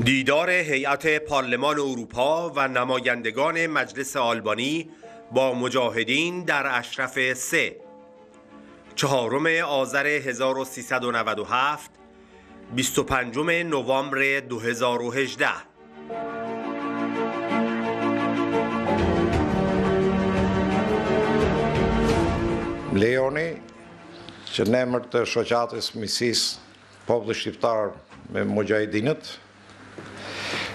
دیدار هیئت پارلمان اروپا و نمایندگان مجلس آلبانی با مجاهدین در اشرف 3 4 آذر 1397 25 نوامبر 2018 Leoni që në emër të shoqatës miqësisë popullit shqiptar me mujahidinët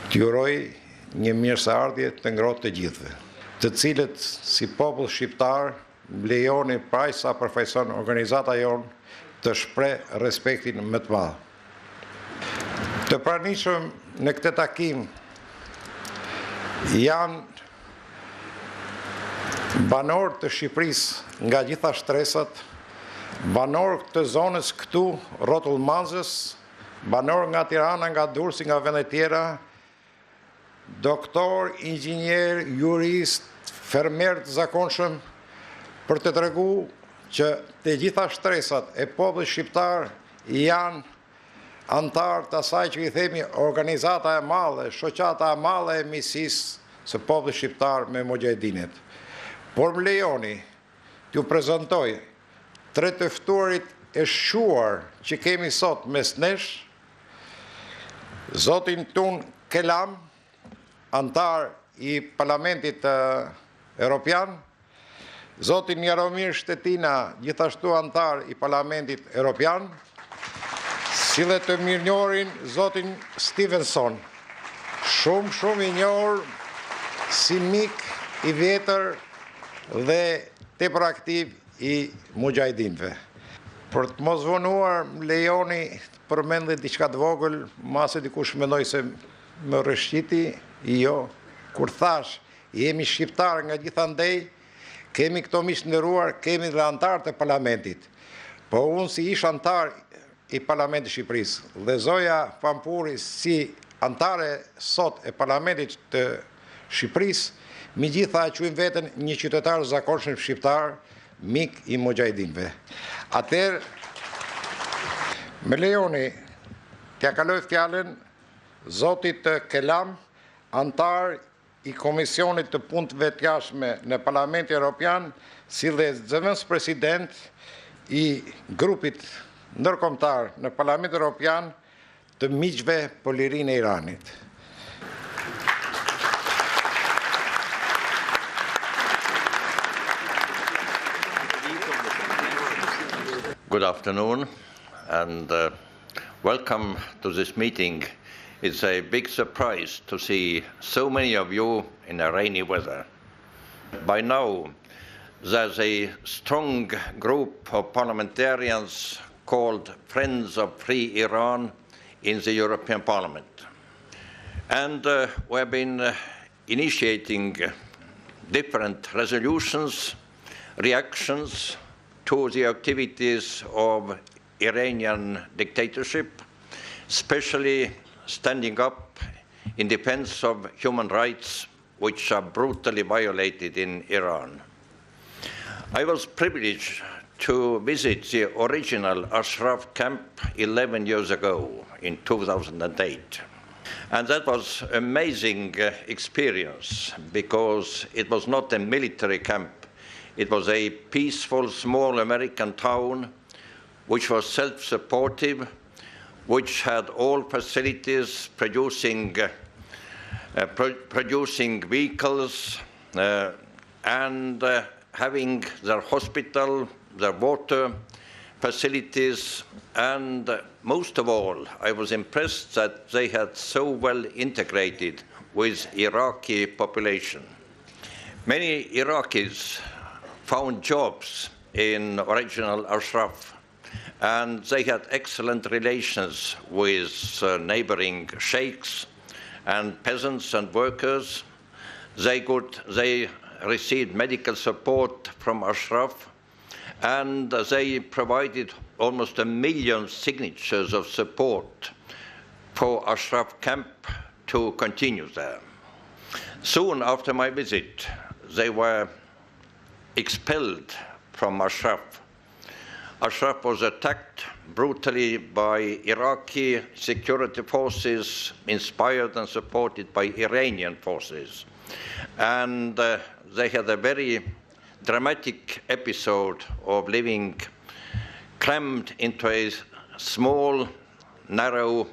t'ju uroj një mirëseardhje të ngrohtë të gjithëve, të cilët si popull shqiptar lejoni praj sa përfaqëson organizata jonë të shpreh respektin më të madh. Të pranishëm në këtë takim janë banor të Shqipërisë nga gjitha shtresat, banor të zonës këtu rrotullmazës, banor nga Tirana, nga Durrësi, nga vende tjera, doktor, inxhinier, jurist, fermer të zakonshëm, për të treguar që të gjitha shtresat e popullit shqiptar janë antar të asaj që i themi organizata e madhe, shoqata e madhe e miqësisë së popullit shqiptar me mujahidinët. Por më lejoni t'ju prezantoj 3 të ftuarit e shquar që kemi sot mes nesh: Zotin Tun Kelam, antar i Parlamentit Evropian, Zotin Jaromir Shtetina, gjithashtu antar i Parlamentit Evropian, si dhe të mirënjohin Zotin Stevenson, shumë i njohur si mik i vjetër dhe tepër aktiv i mujahidinëve. Për të mos vonuar, lejoni të përmend diçka të vogël, mase dikush mendoj se më rreshqiti, jo, kur thash jemi shqiptar nga gjithandej, kemi këto miq të nderuar, kemi dhe antar të parlamentit. Po unë si ish antar i Parlamentit të Shqipërisë dhe Zoja Pampuri si antare sot e Parlamentit të Shqipërisë, megjitha e quajmë veten një qytetar zakonshëm shqiptar, mik i mujahidinëve. Atëherë, më lejoni t'ja kaloj fjalën Zotit Kelam, antar i Komisionit të Punëve të Jashtme në Parlamentin Evropian, si dhe zëvendës president i grupit ndërkombëtar në Parlamentin Evropian të miqve për lirinë e Iranit. Good afternoon and welcome to this meeting. It's a big surprise to see so many of you in a rainy weather. By now, there's a strong group of parliamentarians called Friends of Free Iran in the European Parliament. And we have been initiating different resolutions, reactions to the activities of Iranian dictatorship, especially standing up in defense of human rights which are brutally violated in Iran. I was privileged to visit the original Ashraf camp 11 years ago in 2008. And that was an amazing experience because it was not a military camp. It was a peaceful, small American town which was self-supportive, which had all facilities producing vehicles and having their hospital, their water facilities, and most of all, I was impressed that they had so well integrated with Iraqi population. Many Iraqis found jobs in original Ashraf, and they had excellent relations with neighboring sheikhs and peasants and workers. They received medical support from Ashraf, and they provided almost 1 million signatures of support for Ashraf camp to continue there. Soon after my visit, they were expelled from Ashraf Ashraf was attacked brutally by Iraqi security forces, inspired and supported by Iranian forces. And they had a very dramatic episode of living crammed into a small, narrow,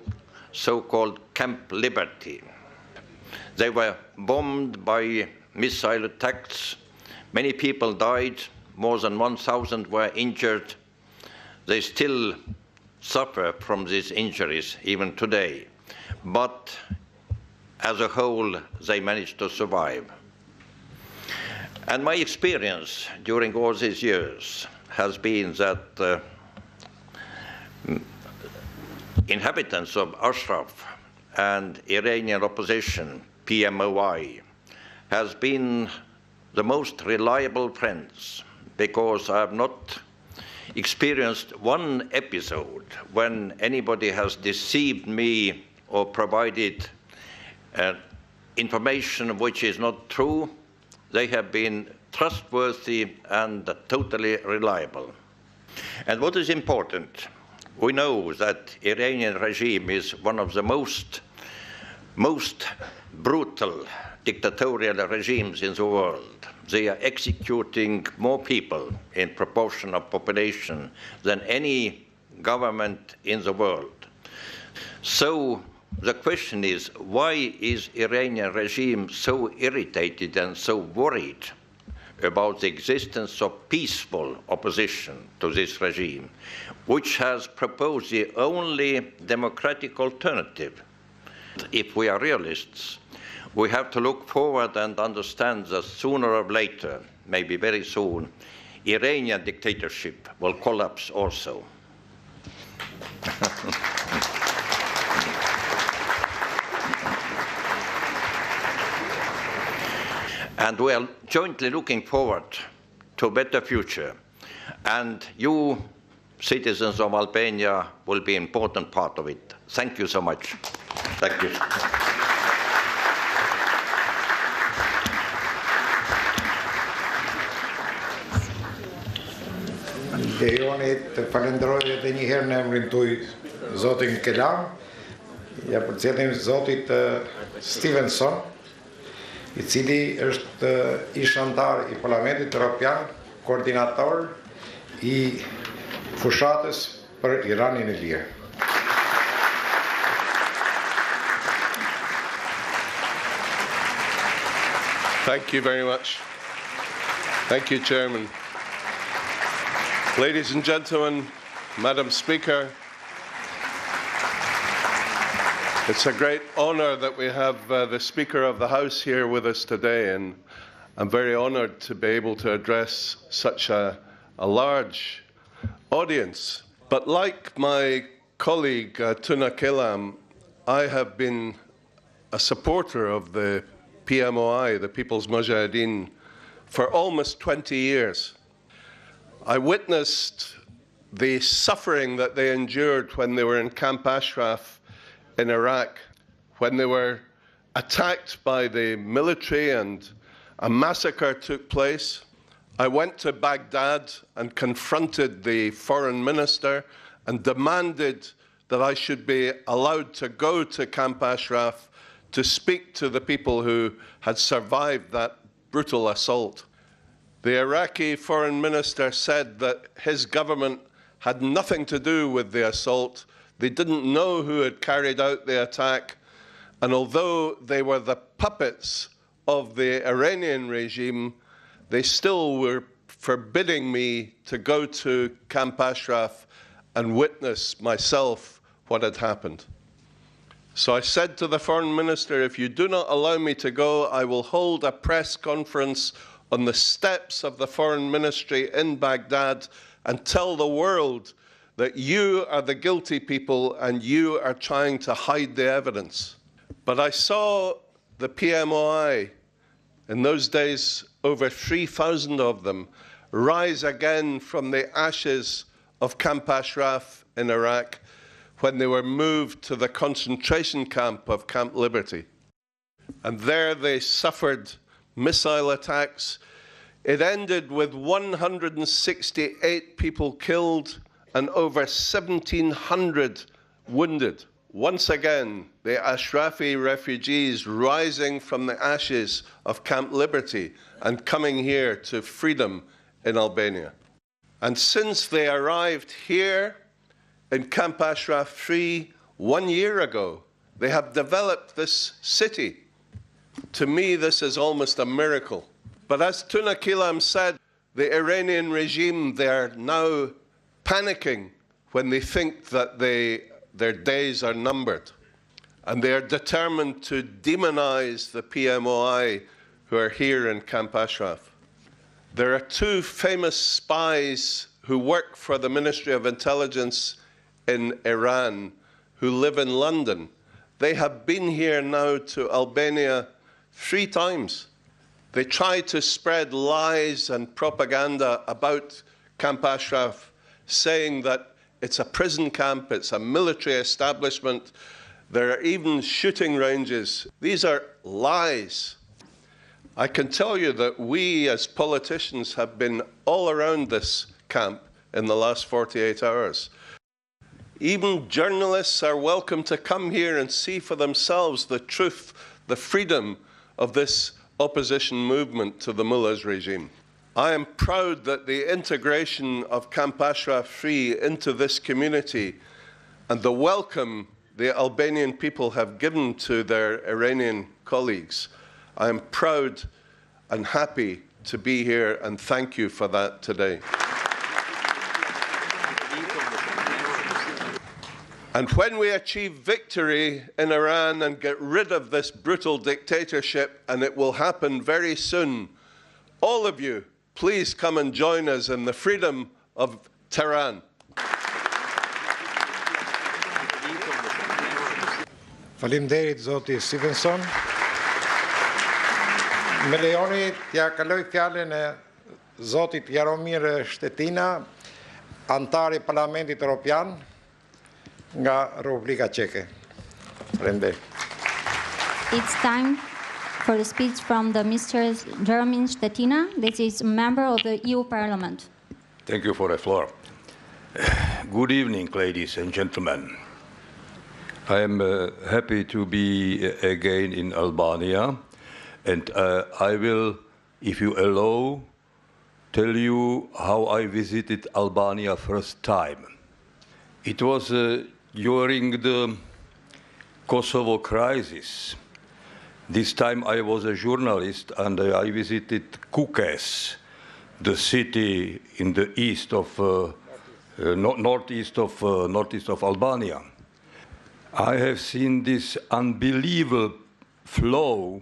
so-called Camp Liberty. They were bombed by missile attacks. Many people died. More than 1,000 were injured. They still suffer from these injuries even today. But as a whole, they managed to survive. And my experience during all these years has been that inhabitants of Ashraf and Iranian opposition, PMOI, has been the most reliable friends, because I have not experienced one episode when anybody has deceived me or provided information which is not true. They have been trustworthy and totally reliable. And what is important, we know that Iranian regime is one of the most brutal dictatorial regimes in the world. They are executing more people in proportion of population than any government in the world. So the question is, why is Iranian regime so irritated and so worried about the existence of peaceful opposition to this regime, which has proposed the only democratic alternative? If we are realists, we have to look forward and understand that sooner or later, maybe very soon, Iranian dictatorship will collapse also. And we are jointly looking forward to a better future. And you, citizens of Albania, will be an important part of it. Thank you so much. Thank you. Lejoni të falenderoj edhe një herë në emrin tuaj Zotin Kelam, ja përcjellim Zotit Stevenson, i cili është ish antar i Parlamentit Evropian, koordinator i fushatës për Iranin e Lirë. Thank you very much. Thank you, Chairman. Ladies and gentlemen, Madam Speaker, it's a great honor that we have the Speaker of the House here with us today, and I'm very honored to be able to address such a large audience. But like my colleague Tuna Kelam, I have been a supporter of the PMOI, the People's Mujahideen, for almost 20 years. I witnessed the suffering that they endured when they were in Camp Ashraf in Iraq, when they were attacked by the military and a massacre took place. I went to Baghdad and confronted the foreign minister and demanded that I should be allowed to go to Camp Ashraf to speak to the people who had survived that brutal assault. The Iraqi foreign minister said that his government had nothing to do with the assault. They didn't know who had carried out the attack. And although they were the puppets of the Iranian regime, they still were forbidding me to go to Camp Ashraf and witness myself what had happened. So I said to the foreign minister, if you do not allow me to go, I will hold a press conference on the steps of the foreign ministry in Baghdad and tell the world that you are the guilty people and you are trying to hide the evidence. But I saw the PMOI, in those days over 3,000 of them, rise again from the ashes of Camp Ashraf in Iraq when they were moved to the concentration camp of Camp Liberty. And there they suffered missile attacks. It ended with 168 people killed and over 1,700 wounded. Once again, the Ashrafi refugees rising from the ashes of Camp Liberty and coming here to freedom in Albania. And since they arrived here in Camp Ashraf 3 1 year ago, they have developed this city. To me, this is almost a miracle. But as Tuna Kilam said, the Iranian regime, they're now panicking when they think that their days are numbered. And they are determined to demonize the PMOI who are here in Camp Ashraf. There are two famous spies who work for the Ministry of Intelligence in Iran who live in London. They have been here now to Albania 3 times. They try to spread lies and propaganda about Camp Ashraf, saying that it's a prison camp, it's a military establishment. There are even shooting ranges. These are lies. I can tell you that we as politicians have been all around this camp in the last 48 hours. Even journalists are welcome to come here and see for themselves the truth, the freedom of this opposition movement to the mullah's regime. I am proud that the integration of Camp Ashraf 3 into this community and the welcome the Albanian people have given to their Iranian colleagues, I am proud and happy to be here, and thank you for that today. And when we achieve victory in Iran and get rid of this brutal dictatorship, and it will happen very soon, all of you, please come and join us in the freedom of Tehran. Faleminderit zoti Stevenson. Me lejoni t'ja kaloj fjalën e zotit Jaromir Shtetina, antar I Parlamentit Evropian nga Republika Çeke. Faleminderit. It's time for a speech from the Mr. Jeremy Stetina, that is a member of the EU Parliament. Thank you for the floor. Good evening, ladies and gentlemen. I am happy to be again in Albania, and I will, if you allow, tell you how I visited Albania first time. It was during the Kosovo crisis. This time I was a journalist, and I visited Kukes, the city in the east of northeast of Albania. I have seen this unbelievable flow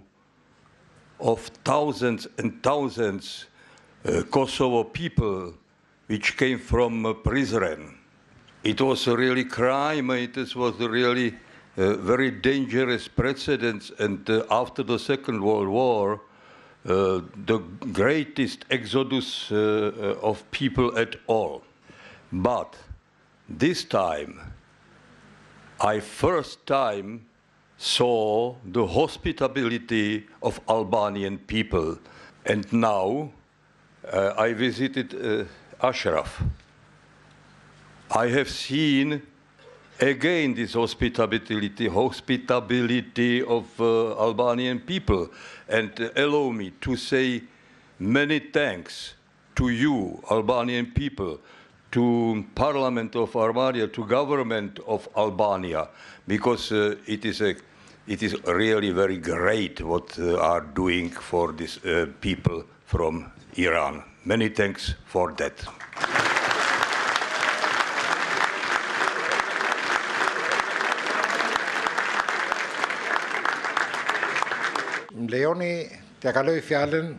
of thousands and thousands Kosovo people which came from Prizren. It was a really crime. It was really very dangerous precedent. And after the Second World War, the greatest exodus of people at all. But this time, I first time saw the hospitality of Albanian people. And now I visited Ashraf. I have seen again this hospitality of Albanian people. And allow me to say many thanks to you, Albanian people, to Parliament of Albania, to government of Albania, because it is really very great what are doing for these people from Iran. Many thanks for that. Më lejoni t'ja kaloj fjalën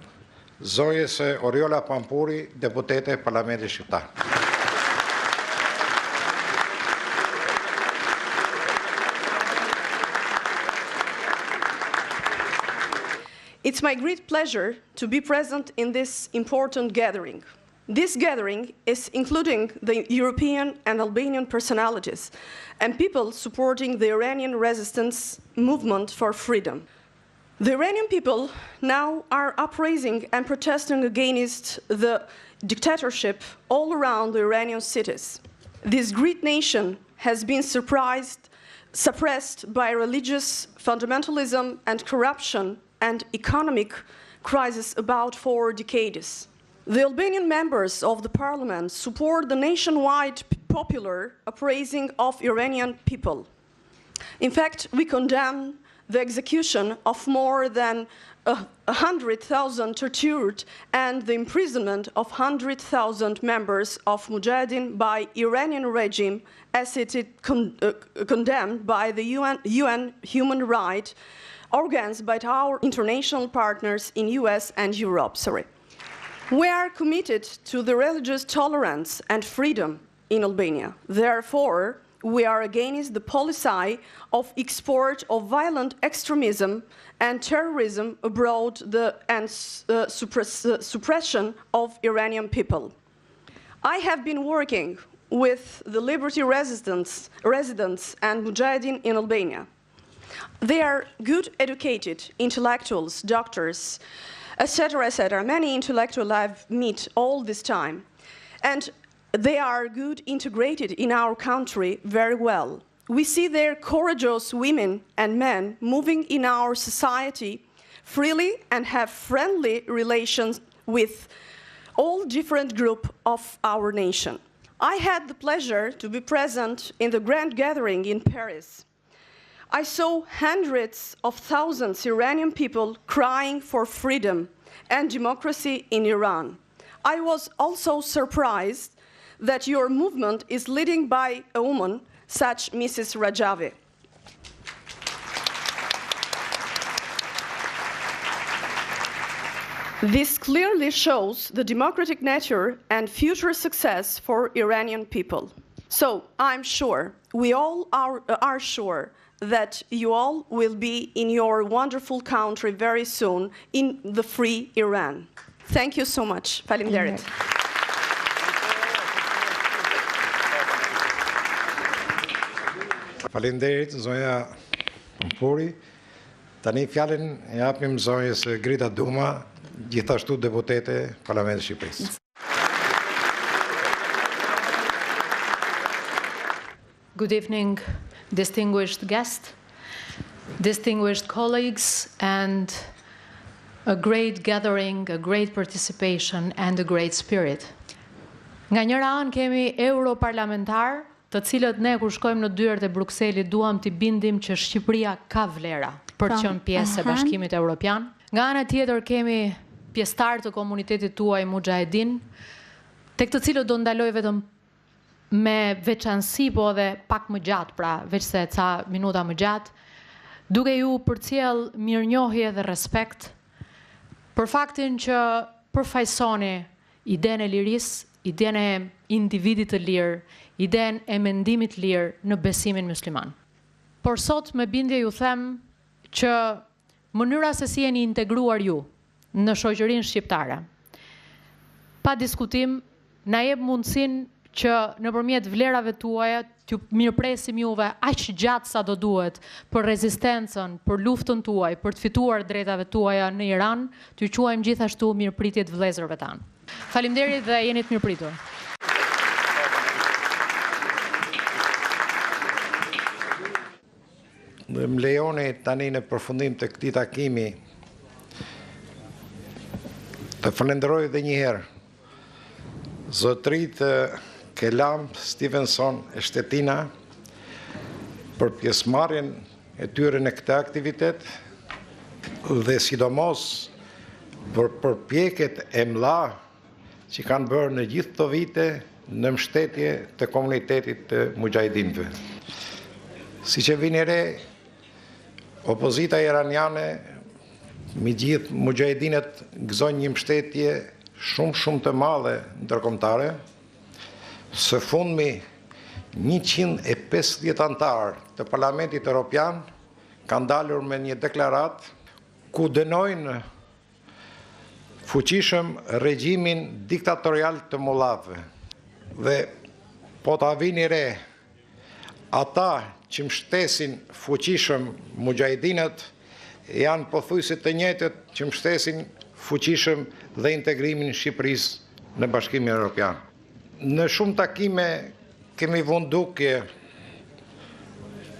zojës Oriola Pampuri, deputete Parlamentit Shqiptar. It's my great pleasure to be present in this important gathering. This gathering is including the European and Albanian personalities and people supporting the Iranian resistance movement for freedom. The Iranian people now are upraising and protesting against the dictatorship all around the Iranian cities. This great nation has been suppressed by religious fundamentalism and corruption and economic crisis about 4 decades. The Albanian members of the parliament support the nationwide popular uprising of Iranian people. In fact, we condemn the execution of more than 100,000 tortured and the imprisonment of 100,000 members of Mujahideen by Iranian regime as it is condemned by the UN human rights organs by our international partners in US and Europe. We are committed to the religious tolerance and freedom in Albania. Therefore, we are against the policy of export of violent extremism and terrorism abroad and suppression of Iranian people. I have been working with the Liberty residents and Mujahideen in Albania. They are good educated intellectuals, doctors, etc., etc. Many intellectuals I've met all this time. And they are good integrated in our country very well. We see their courageous women and men moving in our society freely and have friendly relations with all different groups of our nation. I had the pleasure to be present in the grand gathering in Paris. I saw hundreds of thousands of Iranian people crying for freedom and democracy in Iran. I was also surprised that your movement is led by a woman such Mrs. Rajavi. This clearly shows the democratic nature and future success for Iranian people. So I'm sure, we all are sure, that you all will be in your wonderful country very soon in the free Iran. Thank you so much. Faleminderit. Faleminderit, zonja Puri. Tani fjalën e japim zonjës Grita Duma, gjithashtu deputete Parlamentit Shqipërisë. Good evening, distinguished guests, distinguished colleagues, and a great gathering, a great participation, and a great spirit. Nga njëra anë kemi europarlamentar, të cilët ne kur shkojmë në dyert e Brukselit duam t'i bindim që Shqipëria ka vlera për të qenë pjesë e Bashkimit Evropian. Nga ana tjetër kemi pjesëtar të komunitetit tuaj Mujahideen, tek të cilët do ndaloj vetëm me veçanësi, po edhe pak më gjatë, pra veç se ca minuta më gjatë, duke ju përcjell mirënjohje dhe respekt për faktin që përfaqësoni idenë e lirisë, idenë e individit të lirë, idenë e mendimit lirë në besimin musliman. Por sot me bindje ju them që mënyra se si jeni integruar ju në shoqërinë shqiptare, pa diskutim, na jep mundësinë që nëpërmjet vlerave tuaja t'ju mirëpresim juve aq gjatë sa do duhet për rezistencën, për luftën tuaj, për të fituar drejtave tuaja në Iran, t'ju quajmë gjithashtu mirëpritje të vëllezërve tanë. Faleminderit dhe jeni të mirëpritur. Dhe më lejoni tani në përfundim të këtij takimi të falenderoj edhe një herë zotëritë Kelam, Stevenson e Shtetina për pjesëmarrjen e tyre në këtë aktivitet dhe sidomos për përpjekjet e mëdha që kanë bërë në gjithë këto vite në mbështetje të komunitetit të mujahidinëve. Siç e vini re, opozita iraniane me gjithë mujahidinët gëzojnë një mbështetje shumë të madhe ndërkombëtare. Së fundmi, 150 antarë të Parlamentit Evropian kanë dalur me një deklarat ku dënojnë fuqishëm regjimin diktatorial të mullave. Dhe po ta vini re, ata që mbështesin fuqishëm mujahidinët janë pothuajse të njëjtët që mbështesin fuqishëm dhe integrimin e Shqipërisë në Bashkimin Evropian. Në shumë takime kemi vundukje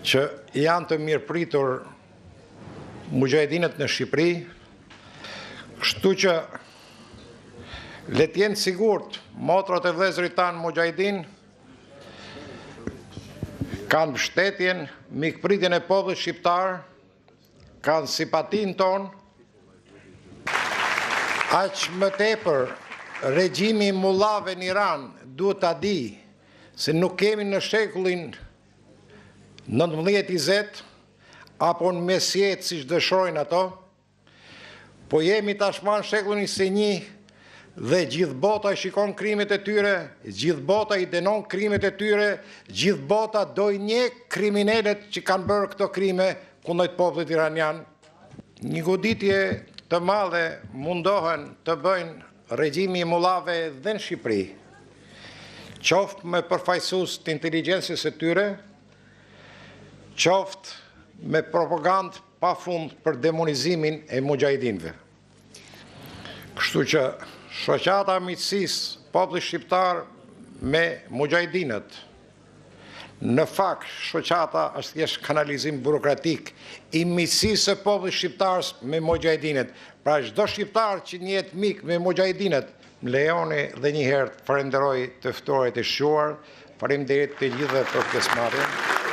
që janë të mirëpritur mujahedinët në Shqipëri, kështu që le të jenë sigurt motrat e vëllezërit tanë mujahedin kanë mbështetjen, mikpritjen e popullit shqiptar, kanë simpatin ton. Aq më tepër regjimi i mullave në Iran duhet ta di se nuk kemi në shekullin 19-20 apo në mesjet siç dëshirojnë ato, po jemi tashmë në shekullin 21 dhe gjithë bota i shikon krimet e tyre, gjithë bota i denon krimet e tyre, gjithë bota do i njeh kriminalet që kanë bërë këto krime kundër popullit iranian. Një goditje të madhe mundohen të bëjnë regjimi i mullave dhe në Shqipëri, qoftë me përfaqësues të inteligjencës së tyre, qoftë me propagandë pafund për demonizimin e mujahedinëve. Kështu që shoqata miqësisë popullit shqiptar me mujahedinët, në fakt shoqata është thjesht kanalizim burokratik i miqësisë së popullit shqiptar me mujahedinët. Pra çdo shqiptar që njihet mik me mujahedinët, më lejoni dhe një herë të falenderoj të ftuarit e shquar, faleminderit të gjithëve për pjesëmarrjen.